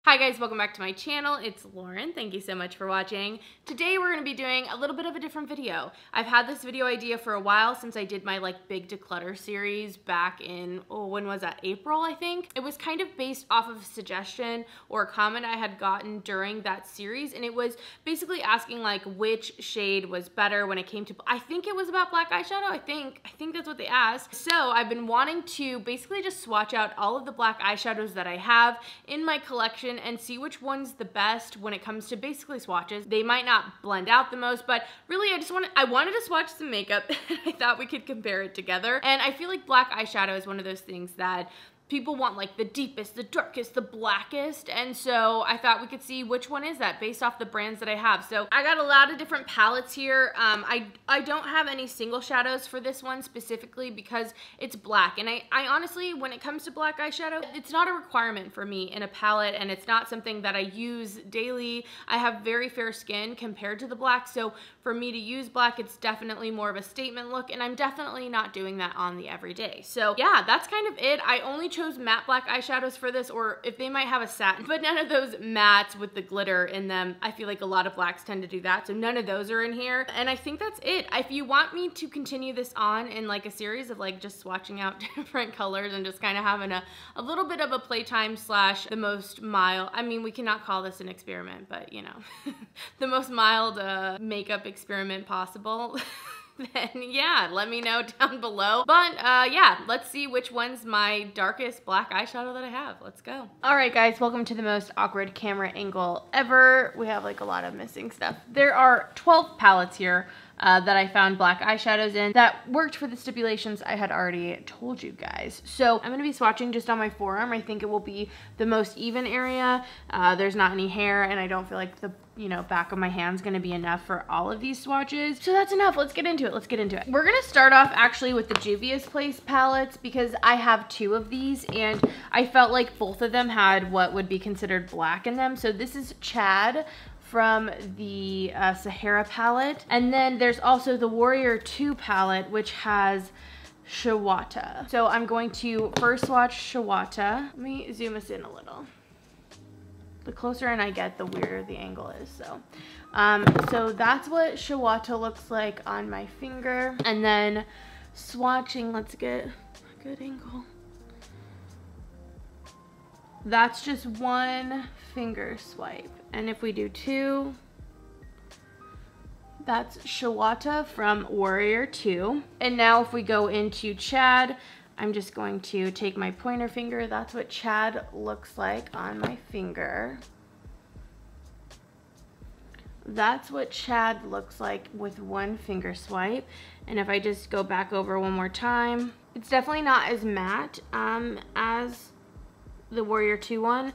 Hi guys, welcome back to my channel. It's Lauren. Thank you so much for watching. Today we're going to be doing a little bit of a different video. I've had this video idea for a while since I did my big declutter series back in, when was that? April, I think. It was kind of based off of a suggestion or a comment I had gotten during that series, and it was basically asking which shade was better when it came to, I think it was about black eyeshadow. I think that's what they asked. So I've been wanting to basically just swatch out all of the black eyeshadows that I have in my collection and see which one's the best when it comes to basically swatches. They might not blend out the most, but really I wanted to swatch some makeup. I thought we could compare it together. And I feel like black eyeshadow is one of those things that people want the deepest, the darkest, the blackest, and so I thought we could see which one is that based off the brands that I have. So I got a lot of different palettes here. I don't have any single shadows for this one specifically because it's black, and I honestly, when it comes to black eyeshadow, it's not a requirement for me in a palette, and it's not something that I use daily. I have very fair skin compared to the black, so for me to use black, it's definitely more of a statement look, and I'm definitely not doing that on the everyday. So yeah, that's kind of it. I only chose matte black eyeshadows for this, or if they might have a satin, but none of those mattes with the glitter in them. I feel like a lot of blacks tend to do that, so none of those are in here. And I think that's it. If you want me to continue this on in a series of just swatching out different colors and just kind of having a little bit of a playtime slash the most mild, I mean, we cannot call this an experiment, but you know, the most mild makeup experiment possible. Then yeah, let me know down below. But yeah, let's see which one's my darkest black eyeshadow that I have. Let's go. All right guys, welcome to the most awkward camera angle ever. We have a lot of missing stuff. There are 12 palettes here that I found black eyeshadows in that worked for the stipulations I had already told you guys. So I'm gonna be swatching just on my forearm. I think it will be the most even area. There's not any hair, and I don't feel like the back of my hand's gonna be enough for all of these swatches. So that's enough. Let's get into it. We're gonna start off actually with the Juvia's Place palettes because I have two of these and I felt like both of them had what would be considered black in them. So this is Chad from the Sahara palette. And then there's also the Warrior 2 palette, which has Shawata. So I'm going to first swatch Shawata. Let me zoom us in a little. The closer in I get, the weirder the angle is. So that's what Shawata looks like on my finger. And then swatching, let's get a good angle. That's just one finger swipe. And if we do two, that's Shawata from Warrior 2. And now if we go into Chad, I'm just going to take my pointer finger. That's what Chad looks like on my finger. That's what Chad looks like with one finger swipe. And if I just go back over one more time, it's definitely not as matte as the Warrior 2 one.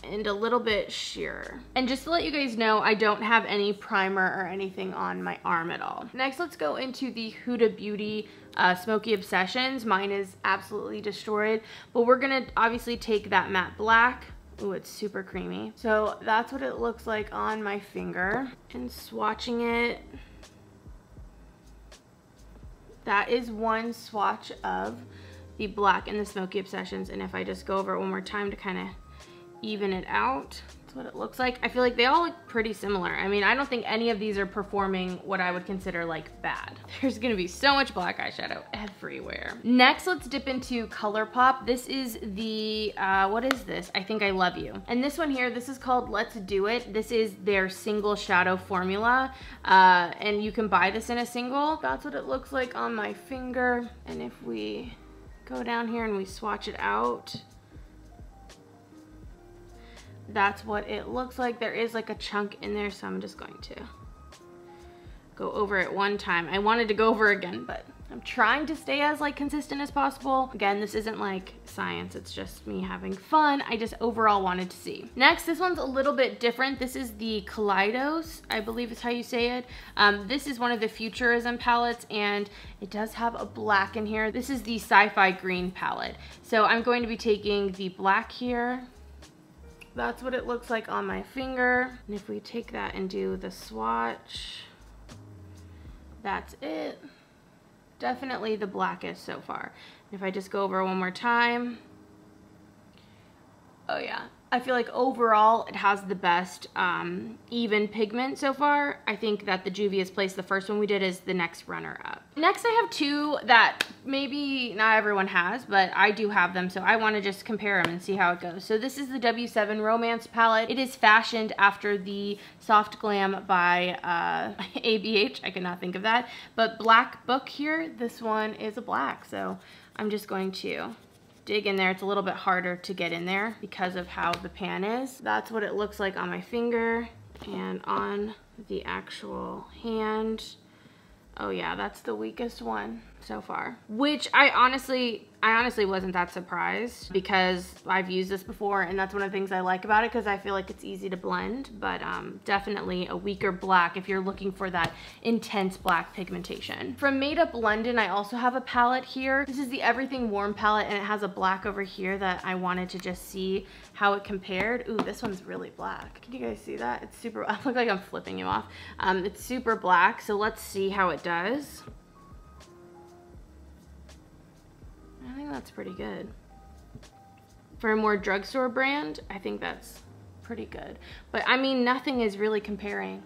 And a little bit sheer. And just to let you guys know, I don't have any primer or anything on my arm at all. Next, let's go into the Huda Beauty Smoky Obsessions. Mine is absolutely destroyed, but we're gonna obviously take that matte black. Ooh, it's super creamy. So that's what it looks like on my finger. And swatching it, that is one swatch of the black in the Smoky Obsessions. And if I just go over it one more time to kind of even it out, that's what it looks like. I feel like they all look pretty similar. I mean, I don't think any of these are performing what I would consider bad. There's gonna be so much black eyeshadow everywhere. Next, let's dip into ColourPop. This is the, what is this? I Think I Love You. And this one here, this is called Let's Do It. This is their single shadow formula. And you can buy this in a single. That's what it looks like on my finger. And if we go down here and we swatch it out, that's what it looks like. There is a chunk in there, so I'm just going to go over it one time. I wanted to go over again, but I'm trying to stay as consistent as possible. Again, this isn't science, it's just me having fun. I just overall wanted to see. Next, this one's a little bit different. This is the Kaleidos, I believe is how you say it. This is one of the Futurism palettes, and it does have a black in here. This is the Sci-Fi Green palette. So I'm going to be taking the black here. That's what it looks like on my finger. And if we take that and do the swatch, that's it. Definitely the blackest so far. If I just go over one more time, oh yeah, I feel like overall it has the best even pigment so far. I think that the Juvia's Place, the first one we did, is the next runner up. Next I have two that maybe not everyone has, but I do have them, so I want to just compare them and see how it goes. So this is the W7 Romance palette. It is fashioned after the Soft Glam by ABH. I could not think of that. But Black Book here, this one is a black, so I'm just going to dig in there. It's a little bit harder to get in there because of how the pan is. That's what it looks like on my finger and on the actual hand. Oh yeah, that's the weakest one so far, which I honestly wasn't that surprised because I've used this before, and that's one of the things I like about it because I feel like it's easy to blend, but definitely a weaker black if you're looking for that intense black pigmentation. From Made Up London, I also have a palette here. This is the Everything Warm palette, and it has a black over here that I wanted to just see how it compared. Ooh, this one's really black. Can you guys see that? It's super, I look like I'm flipping you off. It's super black, so let's see how it does. I think that's pretty good. For a more drugstore brand, I think that's pretty good. But I mean, nothing is really comparing.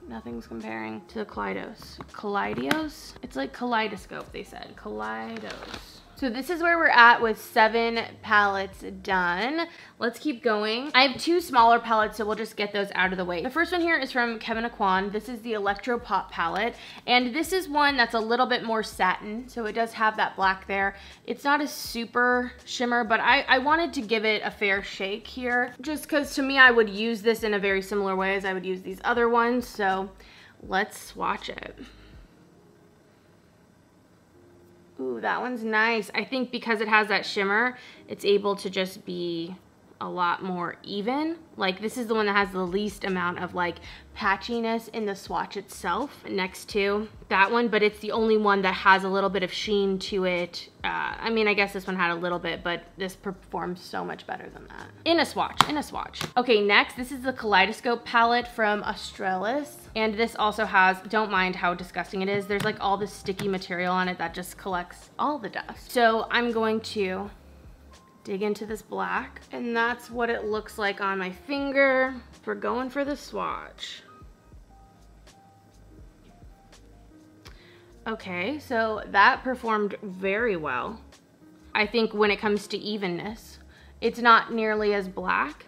Nothing's comparing to the Kaleidos. Kaleidos? It's like kaleidoscope, they said. Kaleidos. So this is where we're at with 7 palettes done. Let's keep going. I have 2 smaller palettes, so we'll just get those out of the way. The first one here is from Kevyn Aucoin. This is the Electro Pop palette, and this is one that's a little bit more satin, so it does have that black there. It's not a super shimmer, but I wanted to give it a fair shake here, just because to me I would use this in a very similar way as I would use these other ones, so let's swatch it. Ooh, that one's nice. I think because it has that shimmer, it's able to just be a lot more even. Like, this is the one that has the least amount of like patchiness in the swatch itself next to that one, but it's the only one that has a little bit of sheen to it. I mean, I guess this one had a little bit, but this performs so much better than that. In a swatch. Okay, next, this is the Kaleidoscope palette from Australis. And this also has, don't mind how disgusting it is, there's like all this sticky material on it that just collects all the dust. So I'm going to dig into this black, and that's what it looks like on my finger. We're going for the swatch. Okay, so that performed very well. I think when it comes to evenness, it's not nearly as black,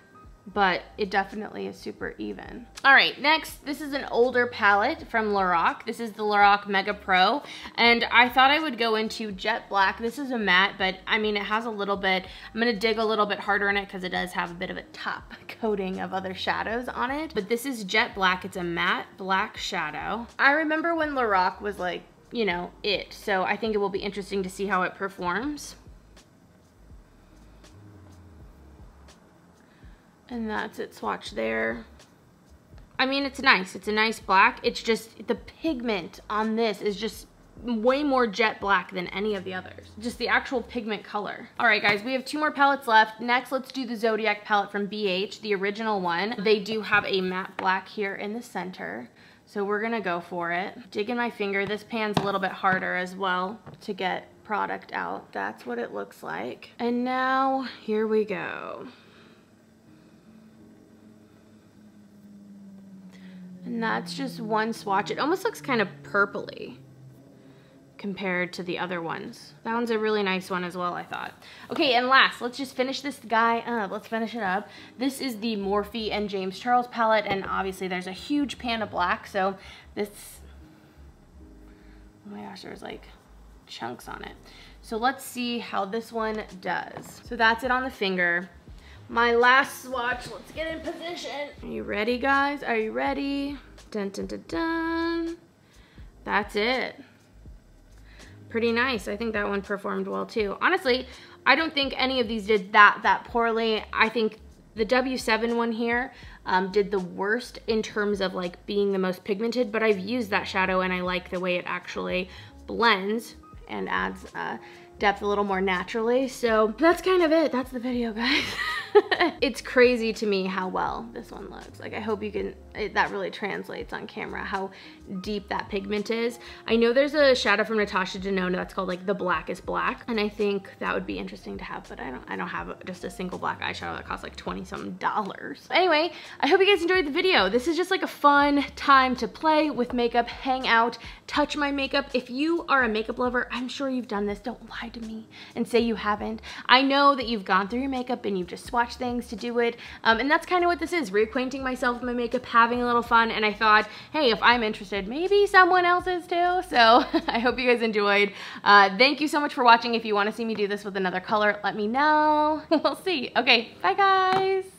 but it definitely is super even. All right, next, this is an older palette from Lorac. This is the Lorac Mega Pro, and I thought I would go into Jet Black. This is a matte, but I mean, it has a little bit, I'm gonna dig a little bit harder in it because it does have a bit of a top coating of other shadows on it, but this is Jet Black. It's a matte black shadow. I remember when Lorac was like, you know, it, so I think it will be interesting to see how it performs. And that's it swatch there. I mean, it's nice. It's a nice black. It's just, the pigment on this is just way more jet black than any of the others. Just the actual pigment color. All right, guys, we have 2 more palettes left. Next, let's do the Zodiac palette from BH, the original one. They do have a matte black here in the center, so we're gonna go for it. Dig in my finger. This pan's a little bit harder as well to get product out. That's what it looks like. And now, here we go. And that's just one swatch. It almost looks kind of purpley compared to the other ones. That one's a really nice one as well, I thought. Okay, and last, let's just finish this guy up. Let's finish it up. This is the Morphe and James Charles palette, and obviously there's a huge pan of black, so this, oh my gosh, there's like chunks on it. So let's see how this one does. So that's it on the finger. My last swatch, let's get in position. Are you ready, guys? Are you ready? Dun, dun, dun, dun. That's it. Pretty nice. I think that one performed well too. Honestly, I don't think any of these did that poorly. I think the W7 one here did the worst in terms of like being the most pigmented, but I've used that shadow and I like the way it actually blends and adds depth a little more naturally. So that's kind of it. That's the video, guys. It's crazy to me how well this one looks. Like I hope you can, that really translates on camera, how deep that pigment is. I know there's a shadow from Natasha Denona that's called like the Blackest Black, and I think that would be interesting to have, but I don't have just a single black eyeshadow that costs like $20-something. Anyway, I hope you guys enjoyed the video. This is just like a fun time to play with makeup, hang out, touch my makeup. If you are a makeup lover, I'm sure you've done this. Don't lie to me and say you haven't. I know that you've gone through your makeup and you've just swatched things to do it. And that's kind of what this is, reacquainting myself with my makeup, having a little fun. And I thought, hey, if I'm interested, maybe someone else is too. So I hope you guys enjoyed. Thank you so much for watching. If you want to see me do this with another color, let me know. We'll see. Okay, bye guys.